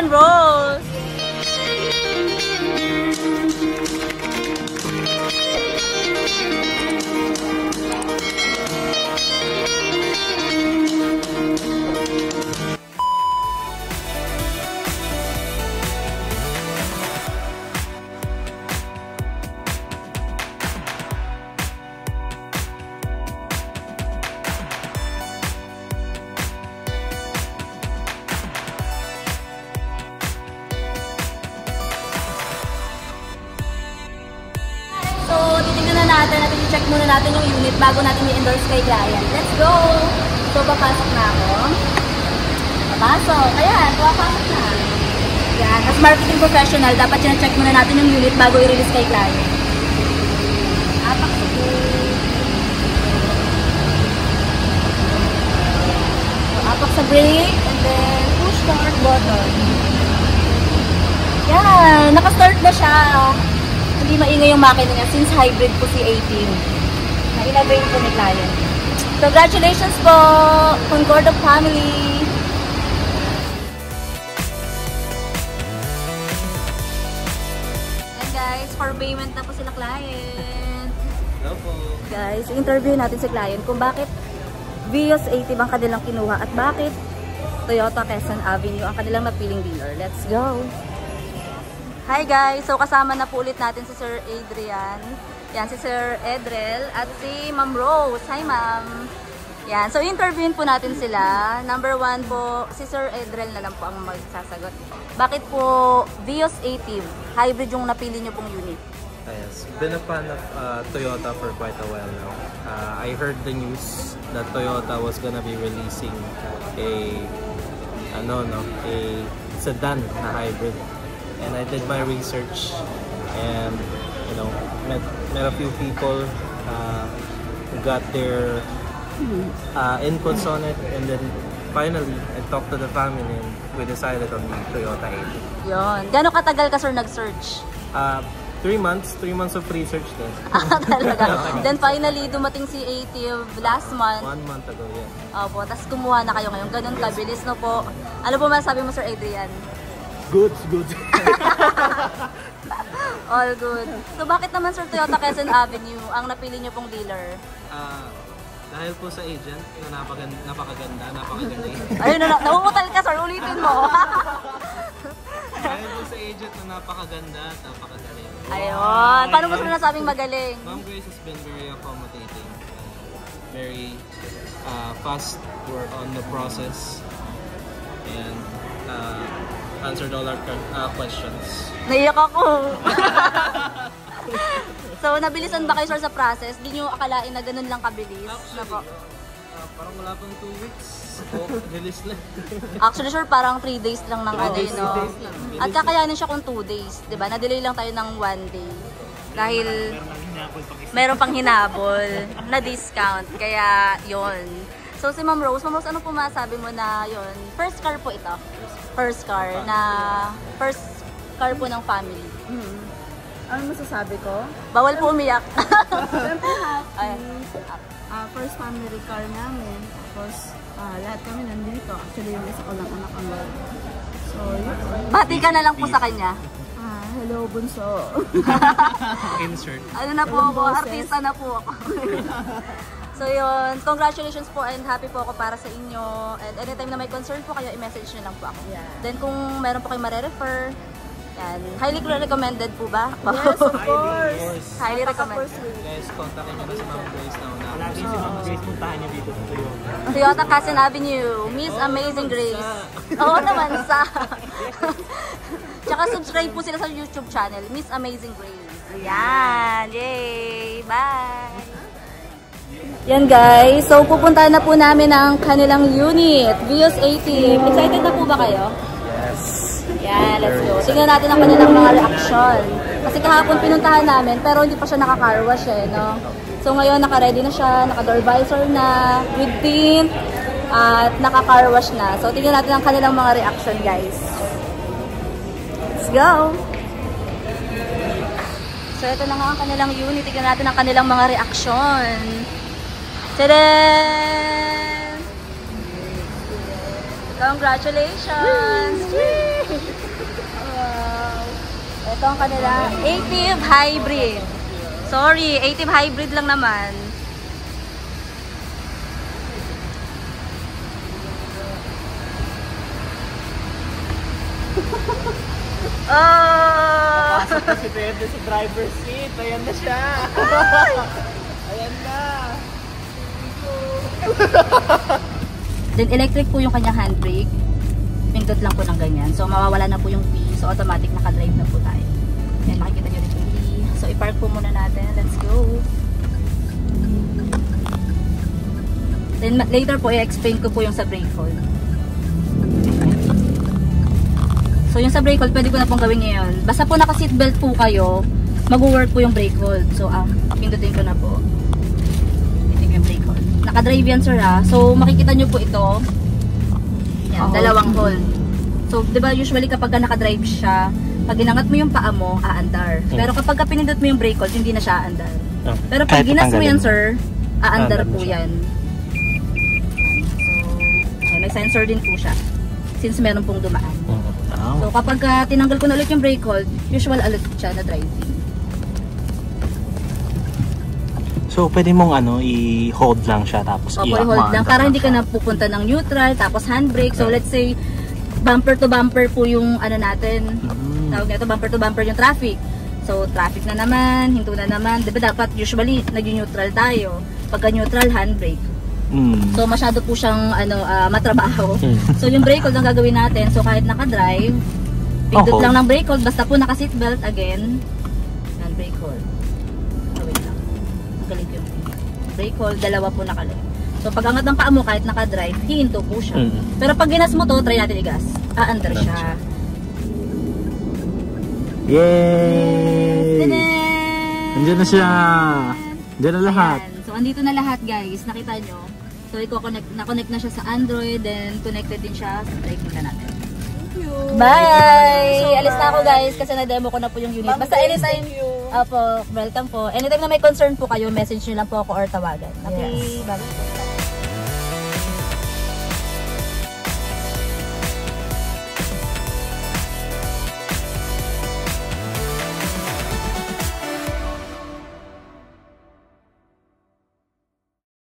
and Rose! I-check muna natin yung unit bago natin i-endorse kay client. Let's go! So, papasok na ako. Papasok. Ayan, papasok na. Ayan, as marketing professional, dapat i-check muna natin yung unit bago i-release kay client. Apak sa brake. Apak sa brake, and then push start button. Yan, naka-start na siya. Hindi maingay yung makina niya since hybrid po si 18. Na-inavail po ni client. Congratulations po, Concordo family! And guys, for payment na po sila client. Hello po. Guys, interview natin si client kung bakit Vios 80 ang kanilang kinuha at bakit Toyota Quezon Avenue ang kanilang napiling dealer. Let's go! Hi guys! So kasama na po ulit natin si Sir Adrian. Yan, si Sir Edrel at si Ma'am Rose. Hi Ma'am! Yan, so interviewin po natin sila. Number 1 po, si Sir Edrel na lang po ang magsasagot. Bakit po Vios 80 hybrid yung napili nyo pong unit? Yes, been a fan of Toyota for quite a while now. I heard the news that Toyota was gonna be releasing a sedan na hybrid. And I did my research and met a few people who got their inputs on it, and then finally I talked to the family and we decided on the Toyota 80. Yon. Gano'ng katagal ka sir nag-search? 3 months of research din. Talaga. Then finally dumating si 80 last month. 1 month ago, yeah. Opo, tapos kumuha na kayo ngayon. Ganun kabilis no po. Ano po masabi mo Sir Adrian? Good. All good. So bakit naman Sir Toyota Quezon Avenue ang napili niyo pong dealer? Dahil po sa agent na napakaganda. Ayun na, nauutal ka sir, ulitin mo. Dahil po sa agent na napakaganda at napakagaling. Ayun. Paano mo sila nasabing magaling? Ma'am Grace has been very accommodating. Very fast on the process. And answered all our questions. Naiyak ako. So, nabilisan ba kayo sir sa process? Di nyo akalain na ganun lang kabilis? Actually, parang wala pang 2 weeks. Release lang. Actually sir, parang 3 days lang ng ano yun, no? At kakayanin siya kung 2 days, diba? Na-delay lang tayo ng 1 day. Dahil meron pang hinabol na discount. Kaya, yon. So, si Ma'am Rose, ano po masabi mo na yon? First car po ito. First car po ng family. Ano masasabi ko? Bawal po umiyak. Siyempre happy. First family car namin. Tapos lahat kami nandito. Actually yung isa ko lang anak ang lord. So yun. Bati ka na lang po sa kanya. Hello bunso. Insert. Ano na po ako? Artista na po ako. So yun, congratulations po and happy po ako para sa inyo. And anytime na may concern po kayo, i-message nyo lang po ako. Yeah. Then kung meron po kayo ma-refer, yan. Highly recommended po ba? Yes, of course. Highly recommended. Guys, kontakin nyo na si Ma'am Grace na una. Lagi si Ma'am Grace, puntahan nyo dito sa Toyota. Toyota Quezon Avenue, Miss Amazing Grace. Oo naman sa. Tsaka subscribe po sila sa YouTube channel, Miss Amazing Grace. Ayan. Yay! Bye! Yan guys, so pupuntahan na po namin ang kanilang unit, Vios 80. Excited na po ba kayo? Yes. Yan, let's go. Tingnan natin ang kanilang mga reaction. Kasi kahapon pinuntahan namin, pero hindi pa siya naka-car wash eh, no? So ngayon, naka-ready na siya, naka-door visor na, with tint, at naka-car wash na. So tingnan natin ang kanilang mga reaction guys. Let's go! So ito na nga ang kanilang unit. Tingnan natin ang kanilang mga reaction. Tadaan! Congratulations! Ito ang kanila, ATIV Hybrid. Sorry, ATIV Hybrid lang naman. Oh! Pasok na si Pedro sa driver's seat. Ayan na siya. Ayan na. Then electric po yung kanya handbrake. Pindot lang po ng ganyan. So mawawala na po yung P. So automatic nakadrive na po tayo. Yan, makikita nyo rin yung P. So i-park po muna natin. Let's go. Then later po i-explain ko po yung sa brake hold. So yung sa brake hold, pwede ko na pong gawin ngayon. Basta po naka-seatbelt po kayo, mag-work po yung brake hold. So pindutin ko na po. Pindutin ko yung brake hold. Naka-drive yan sir ha. So makikita nyo po ito. Yan, dalawang hold. So 'di ba usually kapag naka-drive siya, pag ginangat mo yung paa mo, aandar. Pero kapag pinindot mo yung brake hold, hindi na siya aandar. Pero pag ginas mo yan sir, aandar po yan. So may sensor din po siya. Since meron pong dumaan. So kapag tinanggal ko na ulit yung brake hold, usual ulit siya na driving. So pwede mong i-hold lang siya tapos i-hold lang para hindi ka na pupunta ng neutral tapos handbrake. So let's say bumper to bumper po yung natin. Tawag nito bumper to bumper yung traffic. So traffic na naman, hinto na naman. 'Di ba dapat usually nag-neutral tayo. Pagka neutral handbrake. So masyado po siyang matrabaho. So yung brake hold ang gagawin natin. So kahit naka-drive, pindot lang ng brake hold basta po naka-seatbelt again. Yan brake hold. Wait lang. Galing yung brake hold, dalawa po nakalagay. So pag angat ng paa mo kahit naka-drive, hihinto po siya. Pero pag ginas mo to, try natin igas. Aandar siya. Yay! Nandiyan na siya. Nandiyan na lahat. Ayan. So andito na lahat guys, nakita nyo. So na-connect na siya sa Android, then connected din siya sa tracking na natin. Thank you. Bye! Alis na ako guys kasi na-demo ko na po yung unit. Basta anytime, welcome po. Anytime na may concern po kayo, message nyo lang po ako or tawagan. Okay, bye.